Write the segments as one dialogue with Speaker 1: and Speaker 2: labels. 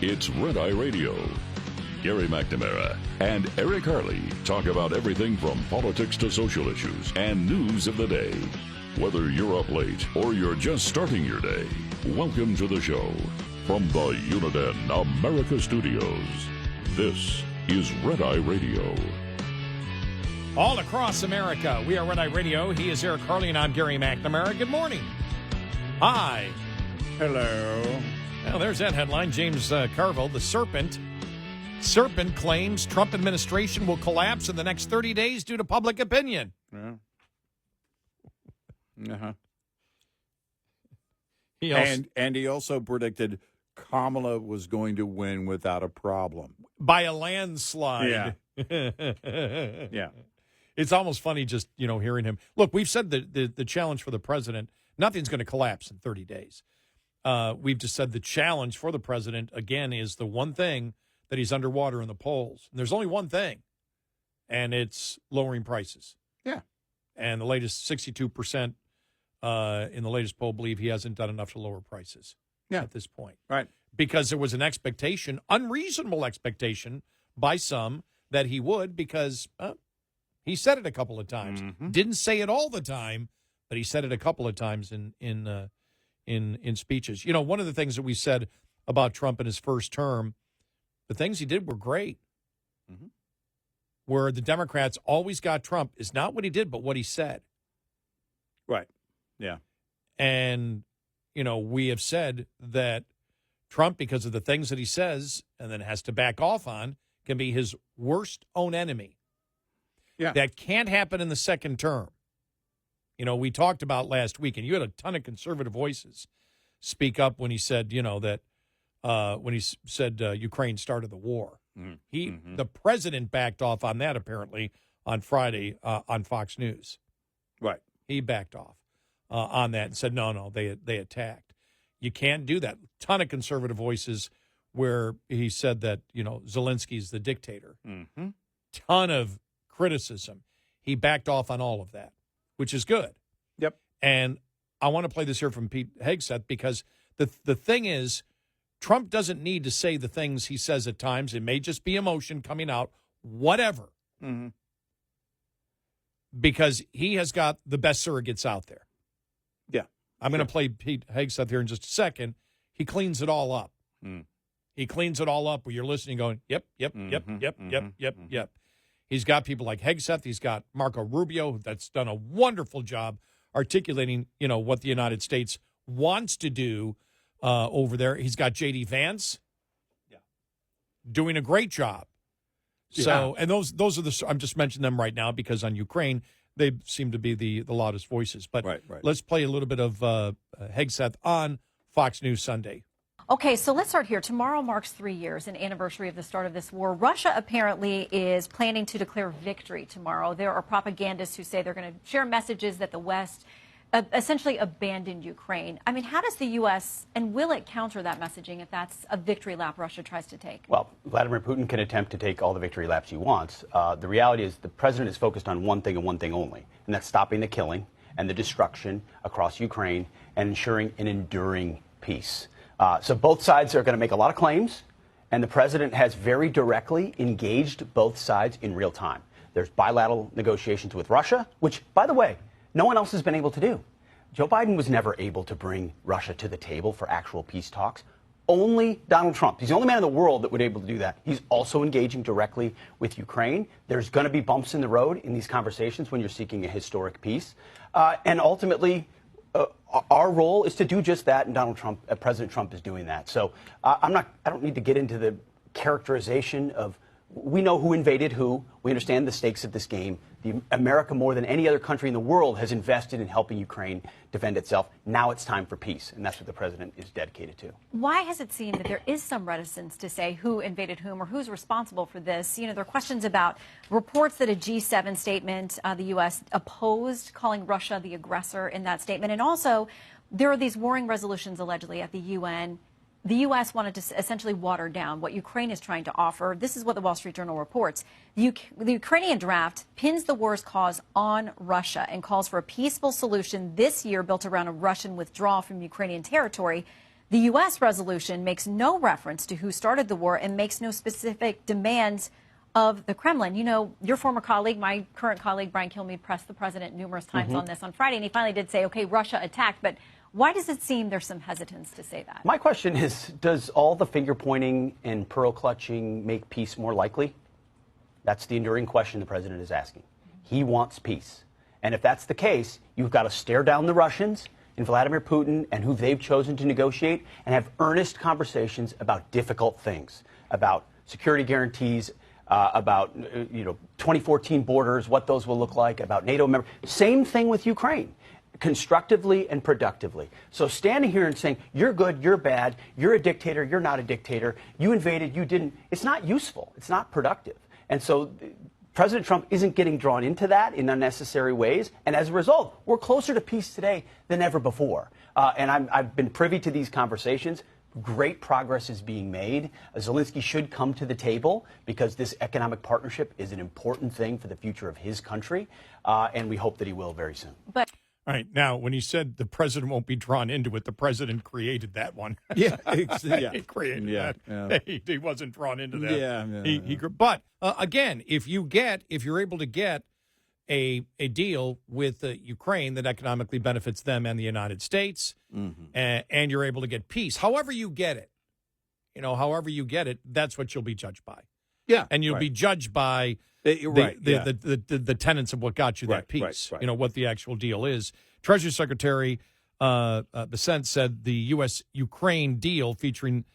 Speaker 1: It's Red Eye Radio. Gary McNamara and Eric Harley talk about everything from politics to social issues and news of the day. Whether you're up late or you're just starting your day, welcome to the show. From the Uniden America Studios, this is Red Eye Radio.
Speaker 2: All across America, we are Red Eye Radio. He is Eric Harley, and I'm Gary McNamara. Good morning. Hi.
Speaker 3: Hello.
Speaker 2: Well, there's that headline. James Carville, the Serpent. Serpent claims Trump administration will collapse in the next 30 days due to public opinion.
Speaker 3: Yeah. Uh-huh. And he also predicted Kamala was going to win without a problem.
Speaker 2: By a landslide.
Speaker 3: Yeah. Yeah.
Speaker 2: It's almost funny just, hearing him. Look, we've said the challenge for the president, nothing's going to collapse in 30 days. We've just said the challenge for the president, again, is the one thing that he's underwater in the polls. And there's only one thing, and it's lowering prices.
Speaker 3: Yeah.
Speaker 2: And the latest 62% in the latest poll believe he hasn't done enough to lower prices at this point.
Speaker 3: Right.
Speaker 2: Because there was an expectation, unreasonable expectation by some that he would, because he said it a couple of times.
Speaker 3: Mm-hmm.
Speaker 2: Didn't say it all the time, but he said it a couple of times in speeches. One of the things that we said about Trump in his first term, the things he did were great.
Speaker 3: Mm-hmm.
Speaker 2: Where the Democrats always got Trump is not what he did, but what he said.
Speaker 3: Right. Yeah.
Speaker 2: And, we have said that Trump, because of the things that he says and then has to back off on, can be his worst own enemy.
Speaker 3: Yeah.
Speaker 2: That can't happen in the second term. We talked about last week, and you had a ton of conservative voices speak up when he said, that when he said Ukraine started the war.
Speaker 3: Mm-hmm.
Speaker 2: The president backed off on that, apparently, on Friday on Fox News.
Speaker 3: Right.
Speaker 2: He backed off on that and said, no, they attacked. You can't do that. Ton of conservative voices where he said that, Zelensky's the dictator.
Speaker 3: Mm-hmm.
Speaker 2: Ton of criticism. He backed off on all of that, which is good.
Speaker 3: Yep.
Speaker 2: And I want to play this here from Pete Hegseth, because the thing is, Trump doesn't need to say the things he says at times. It may just be emotion coming out, whatever.
Speaker 3: Mm-hmm.
Speaker 2: Because he has got the best surrogates out there.
Speaker 3: Yeah.
Speaker 2: I'm going to play Pete Hegseth here in just a second. He cleans it all up.
Speaker 3: Mm.
Speaker 2: He cleans it all up where you're listening going, yep. He's got people like Hegseth. He's got Marco Rubio that's done a wonderful job articulating, what the United States wants to do over there. He's got J.D. Vance doing a great job. So, and those are I'm just mentioning them right now because on Ukraine, they seem to be the loudest voices. But
Speaker 3: right.
Speaker 2: Let's play a little bit of Hegseth on Fox News Sunday.
Speaker 4: Okay, so let's start here. Tomorrow marks 3 years, an anniversary of the start of this war. Russia apparently is planning to declare victory tomorrow. There are propagandists who say they're going to share messages that the West essentially abandoned Ukraine. I mean, how does the U.S. and will it counter that messaging if that's a victory lap Russia tries to take?
Speaker 5: Well, Vladimir Putin can attempt to take all the victory laps he wants. The reality is the president is focused on one thing and one thing only, and that's stopping the killing and the destruction across Ukraine and ensuring an enduring peace. So both sides are going to make a lot of claims, and the president has very directly engaged both sides in real time. There's bilateral negotiations with Russia, which, by the way, no one else has been able to do. Joe Biden was never able to bring Russia to the table for actual peace talks. Only Donald Trump. He's the only man in the world that would be able to do that. He's also engaging directly with Ukraine. There's going to be bumps in the road in these conversations when you're seeking a historic peace. And ultimately, our role is to do just that, and President Trump is doing that. So I don't need to get into the characterization of, we know who invaded who. We understand the stakes of this game. America, more than any other country in the world, has invested in helping Ukraine defend itself. Now it's time for peace, and that's what the president is dedicated to.
Speaker 4: Why has it seemed that there is some reticence to say who invaded whom or who's responsible for this? There are questions about reports that a G7 statement, the U.S. opposed calling Russia the aggressor in that statement. And also, there are these warring resolutions allegedly at the UN. The U.S. wanted to essentially water down what Ukraine is trying to offer. This is what the Wall Street Journal reports. The Ukrainian draft pins the war's cause on Russia and calls for a peaceful solution this year built around a Russian withdrawal from Ukrainian territory. The U.S. resolution makes no reference to who started the war and makes no specific demands of the Kremlin. You know, your former colleague, my current colleague, Brian Kilmeade, pressed the president numerous times on this on Friday, and he finally did say, okay, Russia attacked. But why does it seem there's some hesitance to say that?
Speaker 5: My question is, does all the finger pointing and pearl clutching make peace more likely? That's the enduring question the president is asking. He wants peace. And if that's the case, you've got to stare down the Russians and Vladimir Putin and who they've chosen to negotiate and have earnest conversations about difficult things, about security guarantees, about 2014 borders, what those will look like, about NATO members. Same thing with Ukraine, constructively and productively. So standing here and saying, you're good, you're bad, you're a dictator, you're not a dictator, you invaded, you didn't, it's not useful. It's not productive. And so President Trump isn't getting drawn into that in unnecessary ways. And as a result, we're closer to peace today than ever before. And I've been privy to these conversations. Great progress is being made. Zelensky should come to the table because this economic partnership is an important thing for the future of his country. And we hope that he will very soon.
Speaker 4: But
Speaker 2: All right. Now, when he said the president won't be drawn into it, the president created that one.
Speaker 3: Yeah,
Speaker 2: He created that.
Speaker 3: Yeah.
Speaker 2: He wasn't drawn into that.
Speaker 3: Yeah.
Speaker 2: But again, if you're able to get a deal with Ukraine that economically benefits them and the United States, and you're able to get peace, however you get it, that's what you'll be judged by.
Speaker 3: Yeah,
Speaker 2: and you'll be judged by the tenets of what got you that peace.
Speaker 3: Right.
Speaker 2: You know what the actual deal is. Treasury Secretary Bessent said the U.S.-Ukraine deal featuring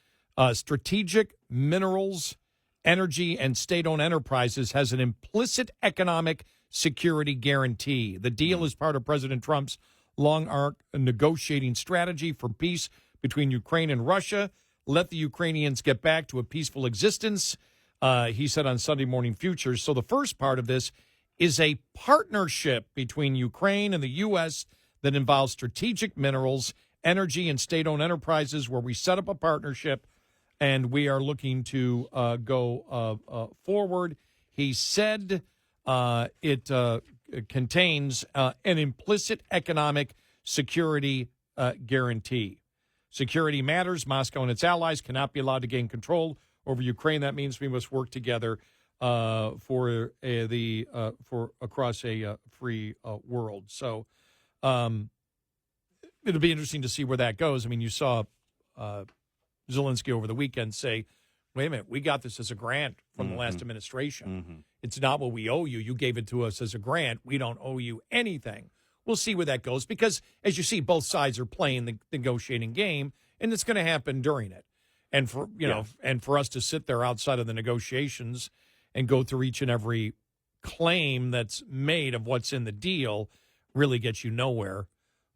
Speaker 2: strategic minerals, energy, and state-owned enterprises has an implicit economic security guarantee. The deal is part of President Trump's long-arc negotiating strategy for peace between Ukraine and Russia. Let the Ukrainians get back to a peaceful existence, he said on Sunday Morning Futures. So the first part of this is a partnership between Ukraine and the U.S. that involves strategic minerals, energy, and state-owned enterprises, where we set up a partnership and we are looking to go forward. He said it contains an implicit economic security guarantee. Security matters. Moscow and its allies cannot be allowed to gain control over Ukraine. That means we must work together for across a free world. So it'll be interesting to see where that goes. I mean, you saw Zelensky over the weekend say, wait a minute, we got this as a grant from the last administration. It's not what we owe you. You gave it to us as a grant. We don't owe you anything. We'll see where that goes because, as you see, both sides are playing the negotiating game, and it's going to happen during it. And for us to sit there outside of the negotiations and go through each and every claim that's made of what's in the deal really gets you nowhere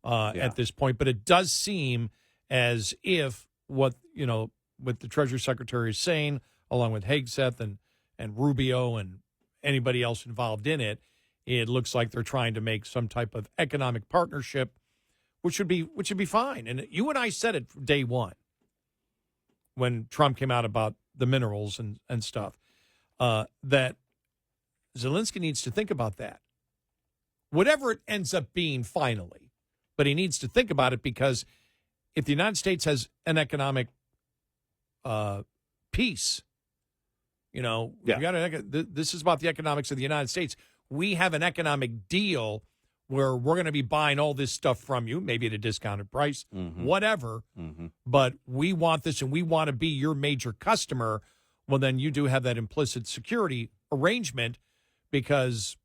Speaker 2: at this point. But it does seem as if what the Treasury Secretary is saying, along with Hegseth and Rubio and anybody else involved in it, it looks like they're trying to make some type of economic partnership, which should be fine. And you and I said it from day one when Trump came out about the minerals and stuff, that Zelensky needs to think about that. Whatever it ends up being finally, but he needs to think about it because if the United States has an economic peace, this is about the economics of the United States. We have an economic deal where we're going to be buying all this stuff from you, maybe at a discounted price, whatever. But we want this and we want to be your major customer. Well, then you do have that implicit security arrangement because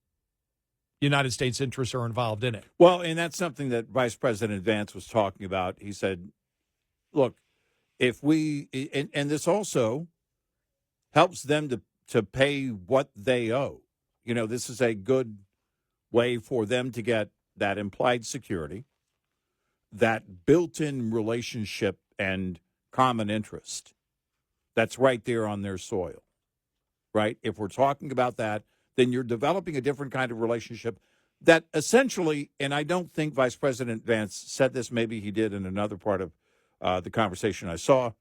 Speaker 2: United States interests are involved in it.
Speaker 3: Well, and that's something that Vice President Vance was talking about. He said, look, if we, and this also helps them to pay what they owe. This is a good way for them to get that implied security, that built-in relationship and common interest that's right there on their soil, right? If we're talking about that, then you're developing a different kind of relationship that essentially, and I don't think Vice President Vance said this, maybe he did in another part of the conversation I saw.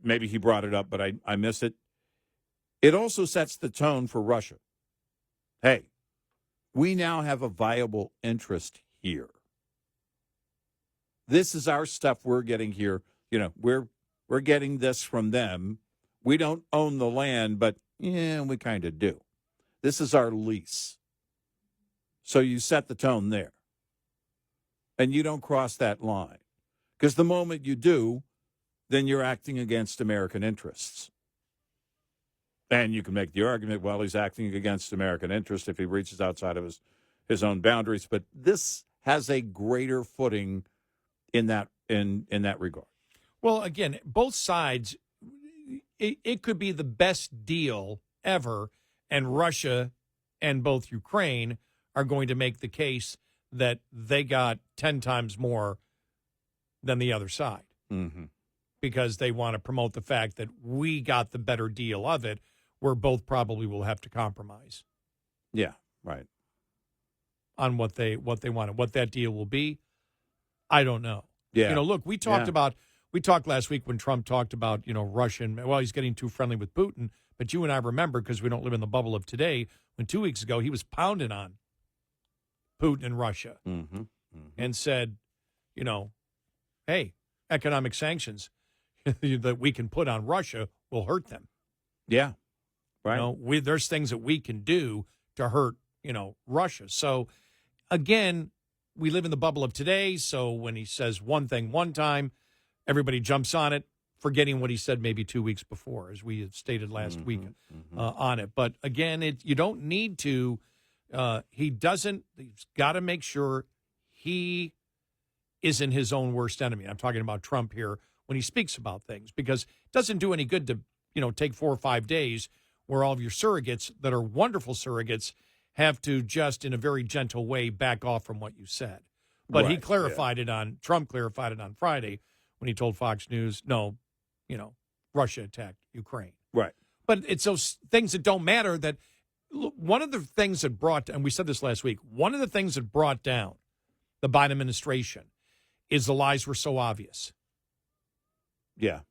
Speaker 3: Maybe he brought it up, but I missed it. It also sets the tone for Russia. Hey, we now have a viable interest here this is our stuff we're getting here. We're getting this from them. We don't own the land, but yeah, we kind of do. This is our lease. So you set the tone there. And you don't cross that line. Because the moment you do, then you're acting against American interests. And you can make the argument, well, he's acting against American interests if he reaches outside of his own boundaries. But this has a greater footing in that regard.
Speaker 2: Well, again, both sides, it could be the best deal ever, and Russia and both Ukraine are going to make the case that they got 10 times more than the other side.
Speaker 3: Mm-hmm.
Speaker 2: Because they want to promote the fact that we got the better deal of it, where both probably will have to compromise.
Speaker 3: Yeah, right.
Speaker 2: On what they want. What that deal will be, I don't know.
Speaker 3: Yeah.
Speaker 2: Look, we talked last week when Trump talked about, Russian, well, he's getting too friendly with Putin, but you and I remember, because we don't live in the bubble of today, when 2 weeks ago he was pounding on Putin and Russia and said, hey, economic sanctions that we can put on Russia will hurt them.
Speaker 3: Yeah, right.
Speaker 2: There's things that we can do to hurt, Russia. So, again, we live in the bubble of today, so when he says one thing one time, everybody jumps on it, forgetting what he said maybe 2 weeks before, as we had stated last week on it. But, again, you don't need to. He's got to make sure he isn't his own worst enemy. I'm talking about Trump here when he speaks about things, because it doesn't do any good to, take 4 or 5 days where all of your surrogates that are wonderful surrogates have to just in a very gentle way back off from what you said. But he clarified Trump clarified it on Friday when he told Fox News, no, Russia attacked Ukraine.
Speaker 3: Right.
Speaker 2: But it's those things that don't matter that. One of the things that and we said this last week, one of the things that brought down the Biden administration is the lies were so obvious.
Speaker 3: Yeah.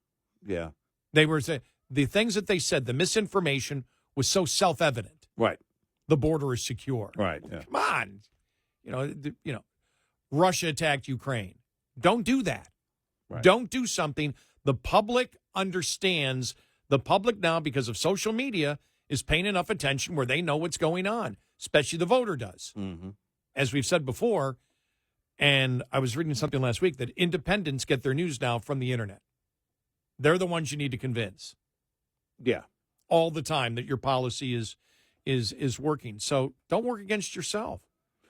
Speaker 3: Yeah.
Speaker 2: They were the things that they said, the misinformation was so self-evident.
Speaker 3: Right.
Speaker 2: The border is secure.
Speaker 3: Right. Yeah.
Speaker 2: Come on. Russia attacked Ukraine. Don't do that.
Speaker 3: Right.
Speaker 2: Don't do something. The public understands. The public now, because of social media, is paying enough attention where they know what's going on, especially the voter does.
Speaker 3: Mm-hmm.
Speaker 2: As we've said before, and I was reading something last week, that independents get their news now from the internet. They're the ones you need to convince.
Speaker 3: Yeah.
Speaker 2: All the time that your policy is working. So don't work against yourself.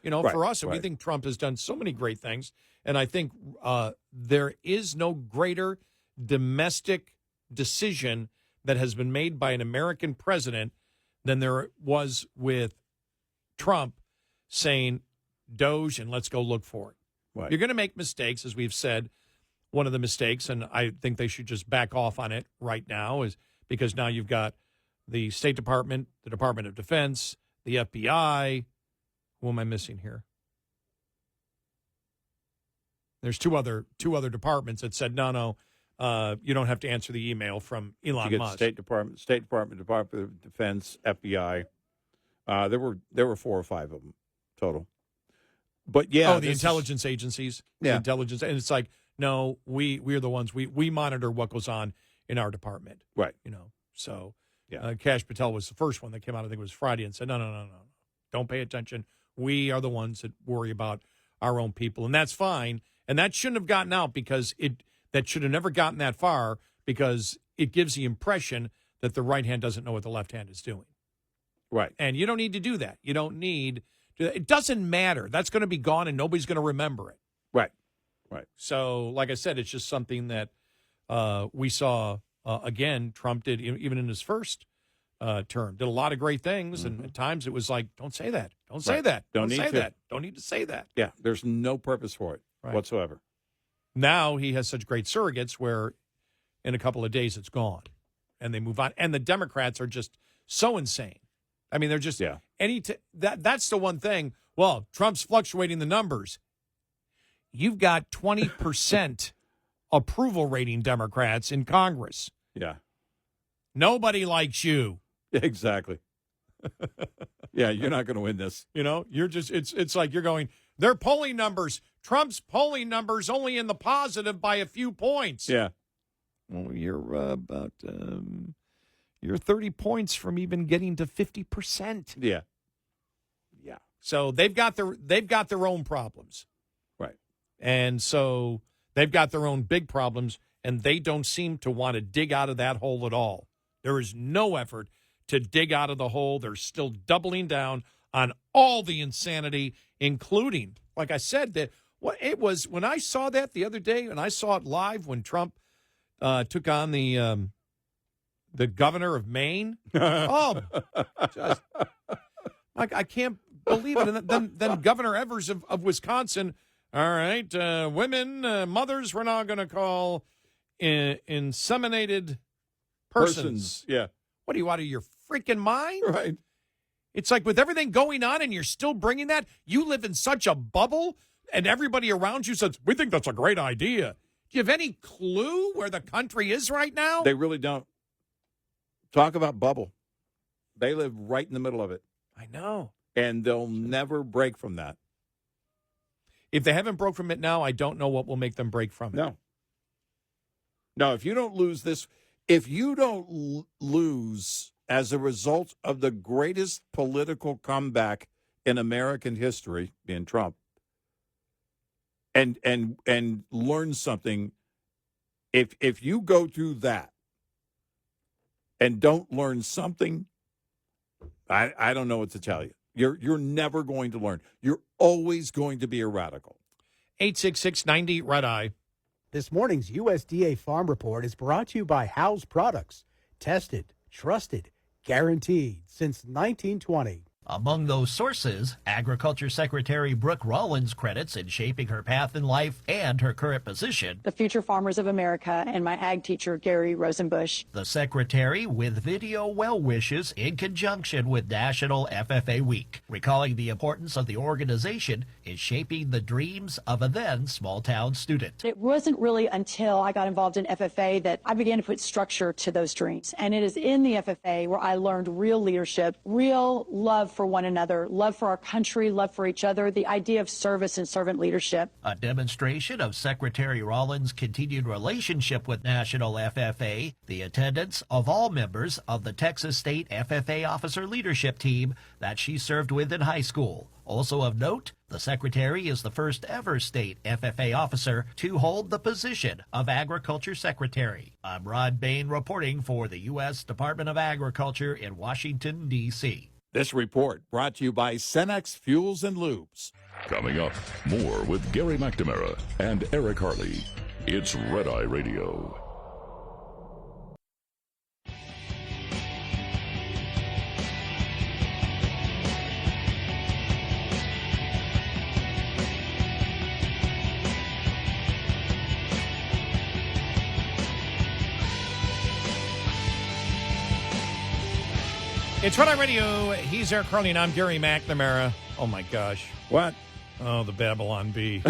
Speaker 2: For us, we think Trump has done so many great things, and I think there is no greater domestic decision that has been made by an American president than there was with Trump saying Doge and let's go look for it.
Speaker 3: Right.
Speaker 2: You're going to make mistakes, as we've said. One of the mistakes, and I think they should just back off on it right now, is because now you've got the State Department, the Department of Defense, the FBI. Who am I missing here? There's two other departments that said, no, you don't have to answer the email from Elon Musk.
Speaker 3: State Department, Department of Defense, FBI. There were 4 or 5 of them total. But yeah,
Speaker 2: the intelligence agencies.
Speaker 3: Yeah,
Speaker 2: the intelligence, and it's like, no, we are the ones we monitor what goes on in our department.
Speaker 3: Right.
Speaker 2: So
Speaker 3: yeah,
Speaker 2: Kash Patel was the first one that came out. I think it was Friday, and said, no, don't pay attention. We are the ones that worry about our own people, and that's fine. And that shouldn't have gotten out because that should have never gotten that far, because it gives the impression that the right hand doesn't know what the left hand is doing.
Speaker 3: Right.
Speaker 2: And you don't need to do that. You don't need to. It doesn't matter. That's going to be gone, and nobody's going to remember it.
Speaker 3: Right. Right.
Speaker 2: So, like I said, it's just something that we saw, again, Trump did even in his first term. Did a lot of great things, and at times it was like, don't say that. Don't say that. Don't say that. Don't need to say that.
Speaker 3: Yeah, there's no purpose for it whatsoever.
Speaker 2: Now he has such great surrogates where in a couple of days it's gone, and they move on. And the Democrats are just so insane. I mean, they're just that's the one thing. Well, Trump's fluctuating the numbers. You've got 20% approval rating Democrats in Congress.
Speaker 3: Yeah.
Speaker 2: Nobody likes you.
Speaker 3: Exactly. Yeah, you're not going to win this.
Speaker 2: You're just it's like you're going, Their polling numbers, Trump's polling numbers only in the positive by a few points.
Speaker 3: Yeah.
Speaker 2: Well, you're you're 30 points from even getting to 50%.
Speaker 3: Yeah. Yeah.
Speaker 2: So they've got their own problems.
Speaker 3: Right.
Speaker 2: And so they've got their own big problems, and they don't seem to want to dig out of that hole at all. There is no effort to dig out of the hole. They're still doubling down on all the insanity, including, like I said, that what it was when I saw that the other day, and I saw it live when Trump took on the governor of Maine. Oh, just, I can't believe it. And then Governor Evers of Wisconsin. All right, women, mothers, we're now going to call inseminated persons.
Speaker 3: Yeah.
Speaker 2: What are you, out of your freaking mind?
Speaker 3: Right.
Speaker 2: It's like with everything going on and you're still bringing that, you live in such a bubble and everybody around you says, we think that's a great idea. Do you have any clue where the country is right now?
Speaker 3: They really don't. Talk about bubble. They live right in the middle of it.
Speaker 2: I know.
Speaker 3: And they'll never break from that.
Speaker 2: If they haven't broke from it now, I don't know what will make them break from it.
Speaker 3: No. No, if you don't lose this, if you don't lose as a result of the greatest political comeback in American history, being Trump, and learn something, if you go through that and don't learn something, I don't know what to tell you. You're never going to learn. You're always going to be a radical.
Speaker 2: 866-90 Red Eye.
Speaker 6: This morning's USDA Farm Report is brought to you by House Products. Tested, trusted, guaranteed since 1920.
Speaker 7: Among those sources, Agriculture Secretary Brooke Rollins credits in shaping her path in life and her current position
Speaker 8: the Future Farmers of America and my ag teacher, Gary Rosenbush.
Speaker 7: the secretary with video well wishes in conjunction with National FFA Week, recalling the importance of the organization in shaping the dreams of a then small-town student.
Speaker 8: It wasn't really until I got involved in FFA that I began to put structure to those dreams. And it is in the FFA where I learned real leadership, real love for one another, love for our country, love for each other, the idea of service and servant leadership.
Speaker 7: A demonstration of Secretary Rollins' continued relationship with National FFA, the attendance of all members of the Texas State FFA Officer Leadership Team that she served with in high school. Also of note, the Secretary is the first ever state FFA officer to hold the position of Agriculture Secretary. I'm Rod Bain reporting for the U.S. Department of Agriculture in Washington, D.C.
Speaker 3: This report brought to you by Cenex Fuels and Lubes.
Speaker 1: Coming up, more with Gary McNamara and Eric Harley. It's Red Eye Radio.
Speaker 2: It's Red Eye Radio. He's Eric Harley, and I'm Gary McNamara. Oh, my gosh.
Speaker 3: What?
Speaker 2: Oh, the Babylon Bee.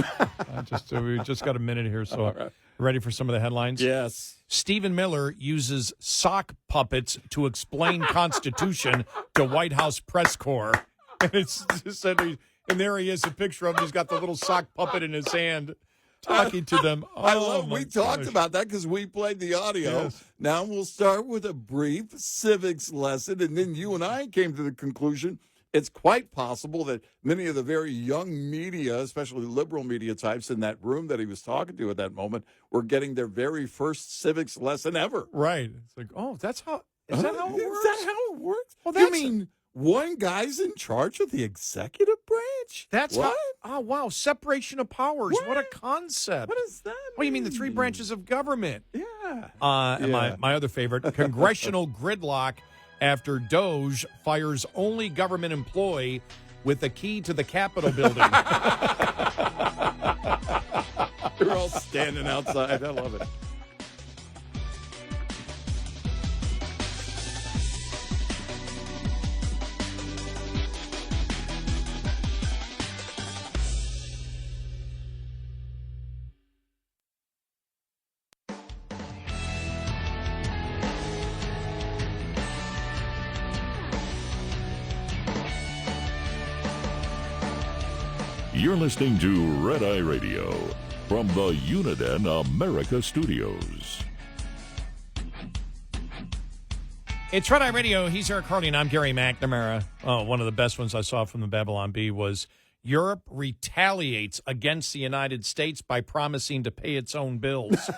Speaker 2: We just got a minute here, so
Speaker 3: right.
Speaker 2: Ready for some of the headlines?
Speaker 3: Yes.
Speaker 2: Stephen Miller uses sock puppets to explain Constitution to White House press corps. And it's just, and there he is, a picture of him. He's got the little sock puppet in his hand, talking to them. Oh,
Speaker 3: I love.
Speaker 2: my
Speaker 3: We talked
Speaker 2: gosh.
Speaker 3: about that because we played the audio.
Speaker 2: Yes.
Speaker 3: Now we'll start with a brief civics lesson, and then you and I came to the conclusion it's quite possible that many of the very young media, especially liberal media types in that room that he was talking to at that moment, were getting their very first civics lesson ever.
Speaker 2: Right. It's like, oh, that's how. Is that how it works?
Speaker 3: Is that how it works?
Speaker 2: Well,
Speaker 3: you
Speaker 2: that's-
Speaker 3: mean one guy's in charge of the executive branch?
Speaker 2: That's
Speaker 3: what?
Speaker 2: how. Oh, wow. Separation of powers. What a concept.
Speaker 3: What does that mean?
Speaker 2: What do you mean, the three branches of government?
Speaker 3: Yeah.
Speaker 2: And
Speaker 3: Yeah.
Speaker 2: my other favorite, congressional gridlock after Doge fires only government employee with the key to the Capitol building.
Speaker 3: They're all standing outside. I love it.
Speaker 1: You're listening to Red Eye Radio from the Uniden America Studios.
Speaker 2: It's Red Eye Radio. He's Eric Harley, and I'm Gary McNamara. Oh, one of the best ones I saw from the Babylon Bee was Europe retaliates against the United States by promising to pay its own bills.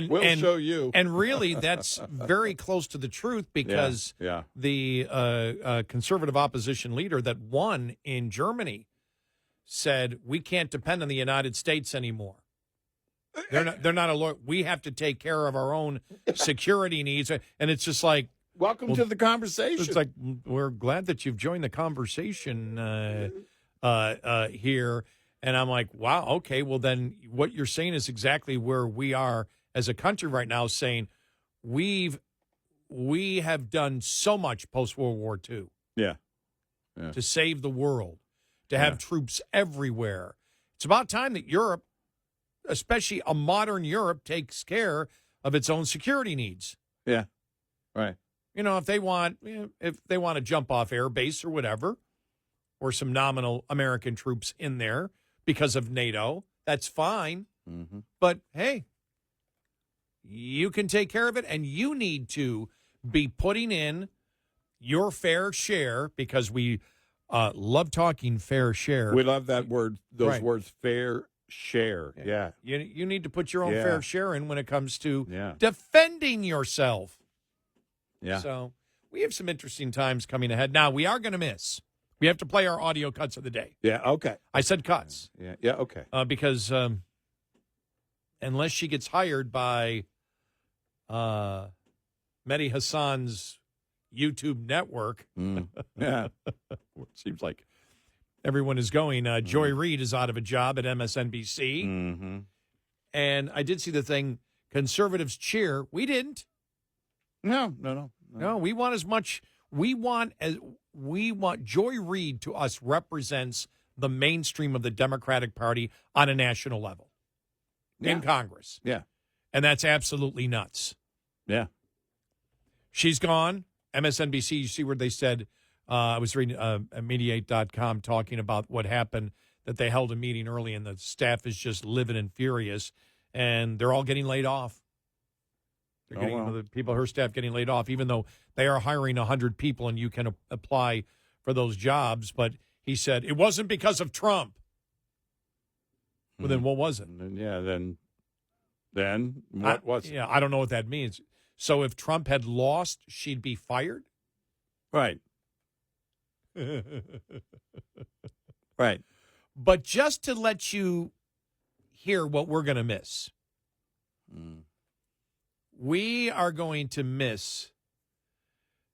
Speaker 3: We'll show you.
Speaker 2: And really, that's very close to the truth because the conservative opposition leader that won in Germany said, we can't depend on the United States anymore. They're not a lawyer. We have to take care of our own security needs. And it's just like,
Speaker 3: welcome to the conversation.
Speaker 2: It's like, we're glad that you've joined the conversation here. And I'm like, wow, okay, well, then what you're saying is exactly where we are as a country right now, saying we have done so much post-World War II to save the world, to have troops everywhere. It's about time that Europe, especially a modern Europe, takes care of its own security needs.
Speaker 3: Yeah, right.
Speaker 2: You know, if they want to jump off air base or whatever, or some nominal American troops in there because of NATO, that's fine. Mm-hmm. But hey, you can take care of it, and you need to be putting in your fair share, because we love talking fair share.
Speaker 3: We love that word, those words, fair share. Yeah.
Speaker 2: You need to put your own fair share in when it comes to defending yourself. Yeah. So we have some interesting times coming ahead. Now, we are going to miss. We have to play our audio cuts of the day.
Speaker 3: Yeah, okay.
Speaker 2: I said cuts.
Speaker 3: Yeah, okay.
Speaker 2: Because unless she gets hired by Mehdi Hassan's YouTube network, it seems like everyone is going. Joy Reid is out of a job at MSNBC. Mm-hmm. And I did see the thing, conservatives cheer. We didn't.
Speaker 3: No.
Speaker 2: We want as much. We want Joy Reid to us represents the mainstream of the Democratic Party on a national level in Congress. Yeah. And that's absolutely nuts.
Speaker 3: Yeah.
Speaker 2: She's gone. MSNBC, you see where they said, I was reading Mediate.com talking about what happened, that they held a meeting early and the staff is just livid and furious, and they're all getting laid off. They're getting the people, her staff, getting laid off, even though they are hiring 100 people and you can apply for those jobs. But he said it wasn't because of Trump. Well, then what was it?
Speaker 3: Then what was it?
Speaker 2: Yeah, I don't know what that means. So if Trump had lost, she'd be fired?
Speaker 3: Right. Right.
Speaker 2: But just to let you hear what we're going to miss, we are going to miss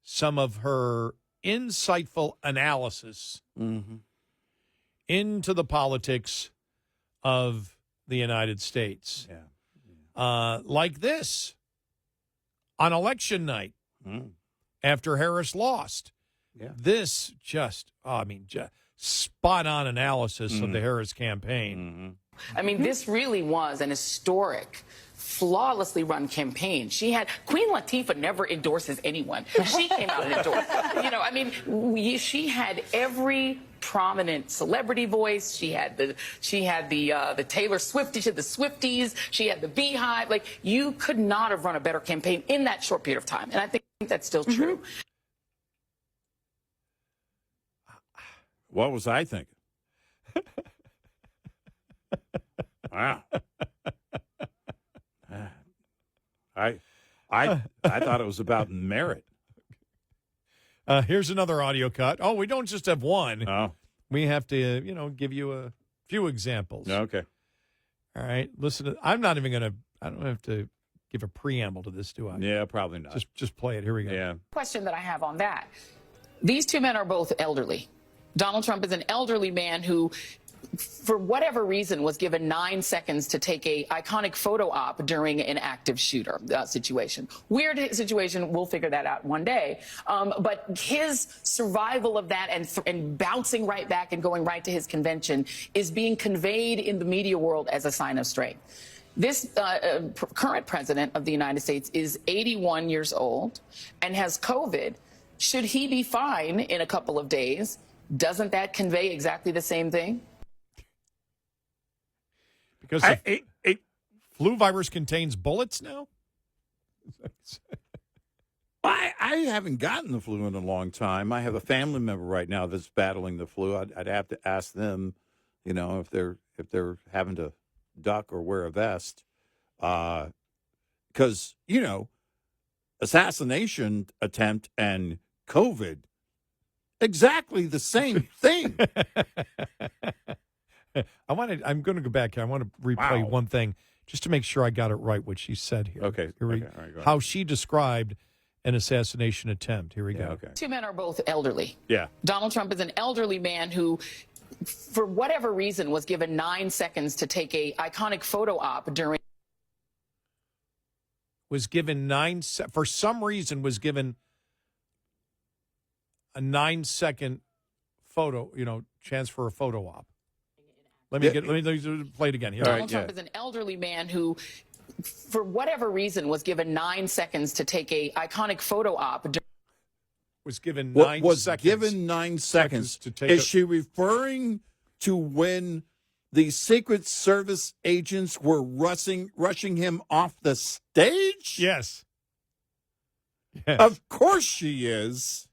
Speaker 2: some of her insightful analysis into the politics of the United States. Yeah. Like this, on election night, after Harris lost. Yeah. This just spot-on analysis of the Harris campaign.
Speaker 9: I mean, this really was an historic, flawlessly run campaign. Queen Latifah never endorses anyone. She came out and endorsed. She had every prominent celebrity voice. She had the Taylor Swift, the Swifties. She had the Beehive. Like, you could not have run a better campaign in that short period of time. And I think that's still true.
Speaker 3: What was I thinking? Wow. I thought it was about merit.
Speaker 2: Here's another audio cut. Oh, we don't just have one.
Speaker 3: Oh.
Speaker 2: We have to, give you a few examples.
Speaker 3: Okay.
Speaker 2: All right. Listen, I don't have to give a preamble to this, do I?
Speaker 3: Yeah, probably not.
Speaker 2: Just play it. Here we go.
Speaker 3: Yeah.
Speaker 9: Question that I have on that. These two men are both elderly. Donald Trump is an elderly man who, for whatever reason, was given 9 seconds to take a iconic photo op during an active shooter situation. Weird situation. We'll figure that out one day. But his survival of that and bouncing right back and going right to his convention is being conveyed in the media world as a sign of strength. This current president of the United States is 81 years old and has COVID. Should he be fine in a couple of days Doesn't that convey exactly the same thing?
Speaker 2: Because flu virus contains bullets now?
Speaker 3: I haven't gotten the flu in a long time. I have a family member right now that's battling the flu. I'd have to ask them, if they're having to duck or wear a vest, because assassination attempt and COVID, exactly the same thing.
Speaker 2: I'm going to go back here. I want to replay one thing just to make sure I got it right. What she said here.
Speaker 3: Okay.
Speaker 2: All right, how she described an assassination attempt. Here we go.
Speaker 3: Okay.
Speaker 9: Two men are both elderly.
Speaker 3: Yeah.
Speaker 9: Donald Trump is an elderly man who, for whatever reason, was given 9 seconds to take a iconic photo op during.
Speaker 2: Was given for some reason was given a 9-second photo, chance for a photo op. Let me play it again. Here.
Speaker 9: Donald Trump is an elderly man who, for whatever reason, was given 9 seconds to take a iconic photo op.
Speaker 2: Was given 9 seconds.
Speaker 3: Given 9 seconds
Speaker 2: to take.
Speaker 3: Is she referring to when the Secret Service agents were rushing him off the stage?
Speaker 2: Yes.
Speaker 3: Of course she is.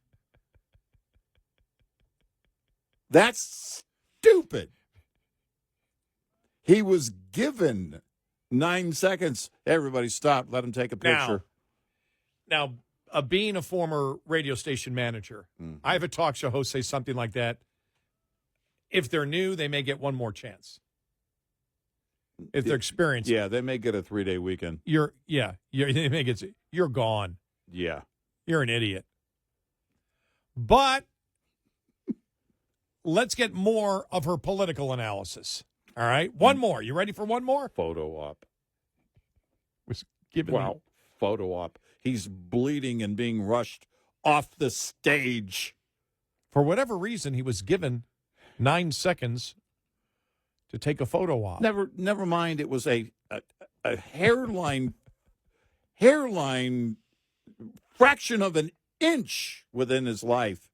Speaker 3: That's stupid. He was given 9 seconds. Everybody stop. Let him take a picture.
Speaker 2: Now being a former radio station manager, I have a talk show host say something like that. If they're new, they may get one more chance. If they're experienced.
Speaker 3: Yeah, they may get a 3-day weekend.
Speaker 2: You're gone.
Speaker 3: Yeah.
Speaker 2: You're an idiot. But let's get more of her political analysis. All right? One more. You ready for one more?
Speaker 3: Photo op.
Speaker 2: Was given.
Speaker 3: Wow. Photo op. He's bleeding and being rushed off the stage.
Speaker 2: For whatever reason, he was given 9 seconds to take a photo op.
Speaker 3: Never mind. It was a hairline fraction of an inch within his life.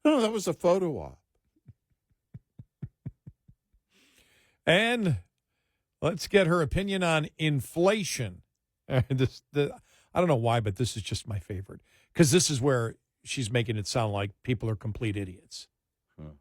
Speaker 3: No, that was a photo op.
Speaker 2: And let's get her opinion on inflation. I don't know why, but this is just my favorite. Because this is where she's making it sound like people are complete idiots.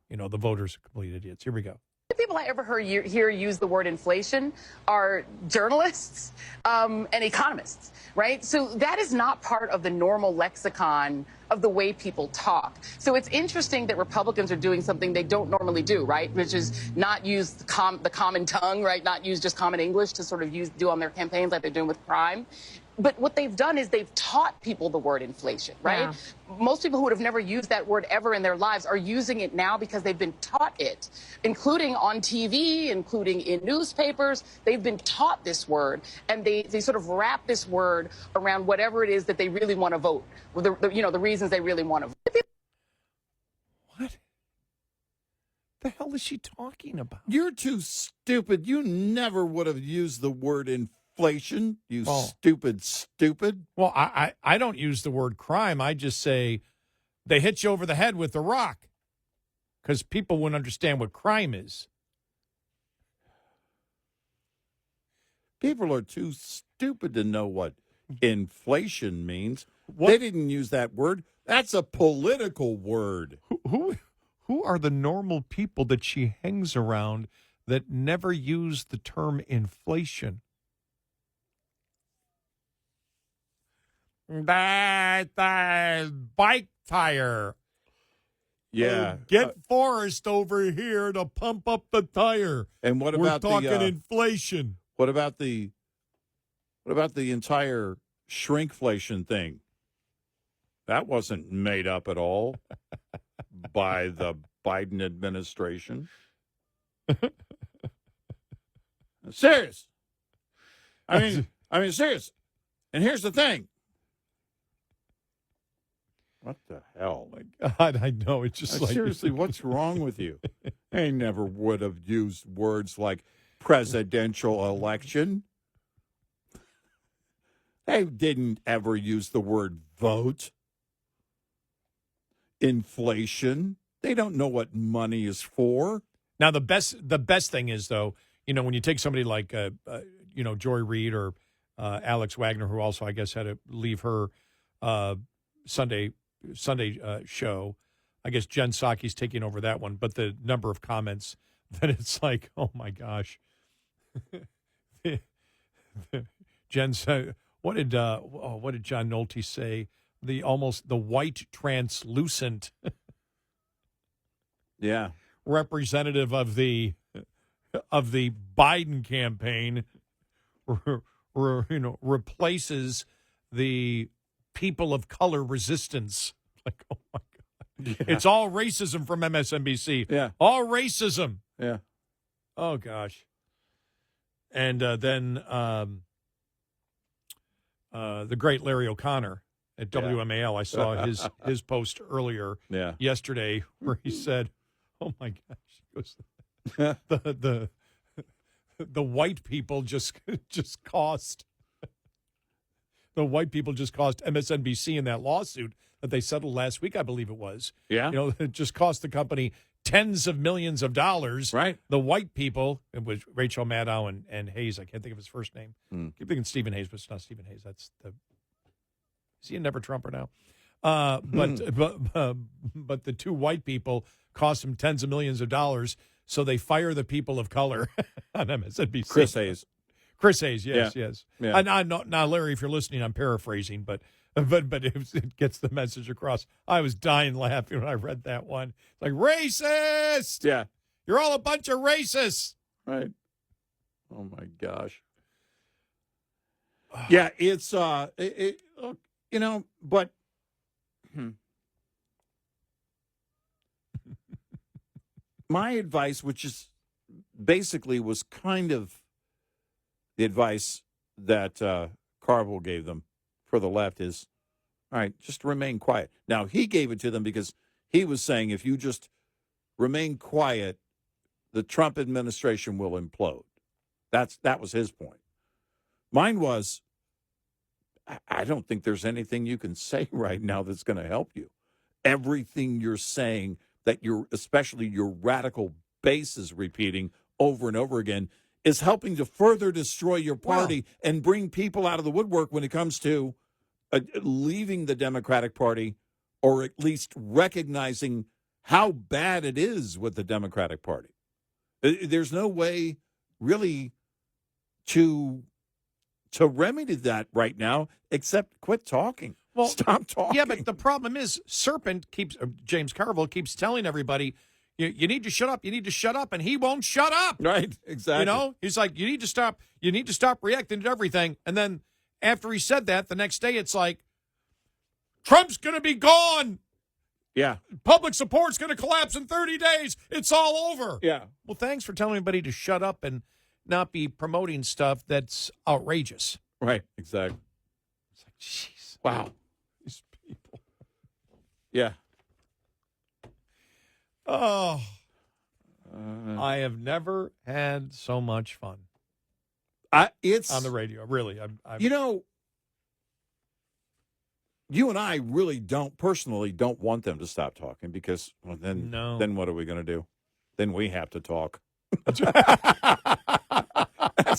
Speaker 2: The voters are complete idiots. Here we go.
Speaker 10: The people I ever hear use the word inflation are journalists and economists, right? So that is not part of the normal lexicon of the way people talk. So it's interesting that Republicans are doing something they don't normally do, right? Which is not use the common tongue, right? Not use just common English to sort of do on their campaigns like they're doing with crime. But what they've done is they've taught people the word inflation, right? Yeah. Most people who would have never used that word ever in their lives are using it now because they've been taught it, including on TV, including in newspapers. They've been taught this word, and they sort of wrap this word around whatever it is that they really want to vote, the reasons they really want to vote.
Speaker 2: What the hell is she talking about?
Speaker 3: You're too stupid. You never would have used the word inflation, you stupid.
Speaker 2: Well, I don't use the word crime. I just say they hit you over the head with a rock because people wouldn't understand what crime is.
Speaker 3: People are too stupid to know what inflation means. They didn't use that word. That's a political word.
Speaker 2: Who are the normal people that she hangs around that never use the term inflation? That bike tire.
Speaker 3: Yeah.
Speaker 2: Get Forrest over here to pump up the tire.
Speaker 3: And what about
Speaker 2: We're talking inflation.
Speaker 3: What about the entire shrinkflation thing? That wasn't made up at all by the Biden administration. Serious. I mean, serious. And here's the thing. What the hell?
Speaker 2: My God, I know. It's just like...
Speaker 3: Seriously, what's wrong with you? They never would have used words like presidential election. They didn't ever use the word vote. Inflation. They don't know what money is for.
Speaker 2: Now, the best thing is, though, when you take somebody like, Joy Reid or Alex Wagner, who also, I guess, had to leave her Sunday show. I guess Jen Psaki's taking over that one. But the number of comments that it's like, oh, my gosh. Jen said, what did John Nolte say? The white translucent
Speaker 3: Yeah.
Speaker 2: representative of the Biden campaign replaces the people of color resistance. Like, oh my God.
Speaker 3: Yeah.
Speaker 2: It's all racism from MSNBC.
Speaker 3: Yeah.
Speaker 2: All racism.
Speaker 3: Yeah.
Speaker 2: Oh gosh. And then the great Larry O'Connor at WMAL. I saw his post earlier yesterday where he said, "Oh my gosh," he goes, the white people just cost the white people just cost MSNBC in that lawsuit that they settled last week, I believe it was.
Speaker 3: Yeah.
Speaker 2: It just cost the company tens of millions of dollars.
Speaker 3: Right.
Speaker 2: The white people, it was Rachel Maddow and Hayes. I can't think of his first name. Keep thinking Stephen Hayes, but it's not Stephen Hayes. That's is he a never Trumper now? But the two white people cost him tens of millions of dollars, so they fire the people of color on MSNBC.
Speaker 3: Chris Hayes,
Speaker 2: yes.
Speaker 3: Yeah.
Speaker 2: Now, Larry, if you're listening, I'm paraphrasing, but it gets the message across. I was dying laughing when I read that one. It's like, racist!
Speaker 3: Yeah.
Speaker 2: You're all a bunch of racists!
Speaker 3: Right. Oh, my gosh. Yeah, it's, but my advice, which is basically was kind of the advice that Carville gave them for the left is, all right, just remain quiet. Now, he gave it to them because he was saying if you just remain quiet, the Trump administration will implode. That was his point. Mine was, I don't think there's anything you can say right now that's going to help you. Everything you're saying that especially your radical base is repeating over and over again is helping to further destroy your party and bring people out of the woodwork when it comes to leaving the Democratic Party, or at least recognizing how bad it is with the Democratic Party. There's no way really to remedy that right now except quit talking. Well, stop talking.
Speaker 2: Yeah, but the problem is James Carville keeps telling everybody, you need to shut up, and he won't shut up.
Speaker 3: Right, exactly.
Speaker 2: He's like, you need to stop reacting to everything. And then after he said that, the next day it's like, Trump's going to be gone.
Speaker 3: Yeah.
Speaker 2: Public support's going to collapse in 30 days. It's all over.
Speaker 3: Yeah.
Speaker 2: Well, thanks for telling everybody to shut up and not be promoting stuff that's outrageous.
Speaker 3: Right, exactly.
Speaker 2: It's like, jeez.
Speaker 3: Wow.
Speaker 2: These people.
Speaker 3: Yeah.
Speaker 2: Oh. I have never had so much fun.
Speaker 3: It's
Speaker 2: on the radio, really.
Speaker 3: You and I really don't want them to stop talking because then what are we going to do? Then we have to talk. That's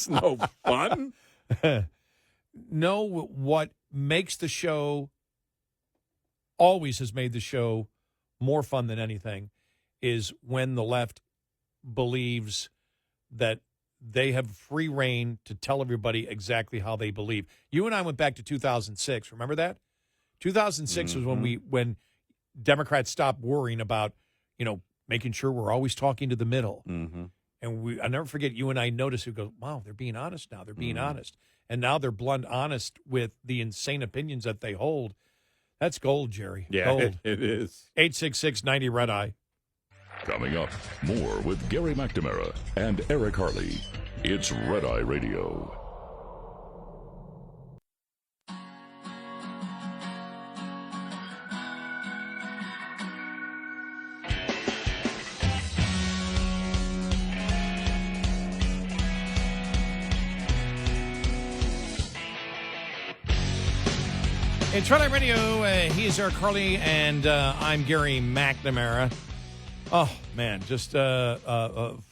Speaker 3: no fun.
Speaker 2: No, what makes the show, always has made the show more fun than anything, is when the left believes that they have free reign to tell everybody exactly how they believe. You and I went back to 2006. Remember that? 2006 was when Democrats stopped worrying about, making sure we're always talking to the middle.
Speaker 3: Mm-hmm.
Speaker 2: And I never forget, you and I noticed, we go, wow, they're being honest now. They're being honest. And now they're blunt honest with the insane opinions that they hold. That's gold, Jerry.
Speaker 3: Yeah,
Speaker 2: gold.
Speaker 3: It is.
Speaker 2: 866-90 Red Eye.
Speaker 1: Coming up, more with Gary McNamara and Eric Harley. It's Red Eye Radio.
Speaker 2: Hey, Twilight Radio, he is Eric Harley, and I'm Gary McNamara. Oh, man, just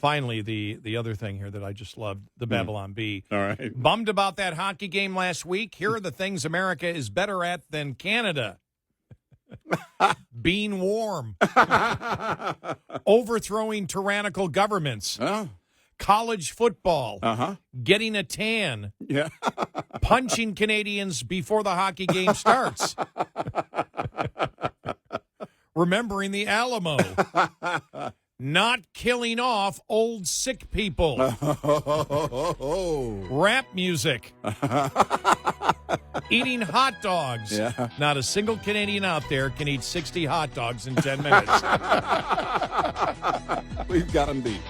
Speaker 2: finally the other thing here that I just loved, the Babylon Bee.
Speaker 3: All right.
Speaker 2: Bummed about that hockey game last week. Here are the things America is better at than Canada. Being warm. Overthrowing tyrannical governments.
Speaker 3: Oh.
Speaker 2: College football.
Speaker 3: Uh-huh.
Speaker 2: Getting a tan.
Speaker 3: Yeah.
Speaker 2: Punching Canadians before the hockey game starts. Remembering the Alamo. Not killing off old sick people. Rap music. Eating hot dogs.
Speaker 3: Yeah.
Speaker 2: Not a single Canadian out there can eat 60 hot dogs in 10 minutes.
Speaker 3: We've got them beat.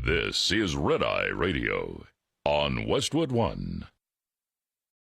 Speaker 1: This is Red Eye Radio on Westwood One.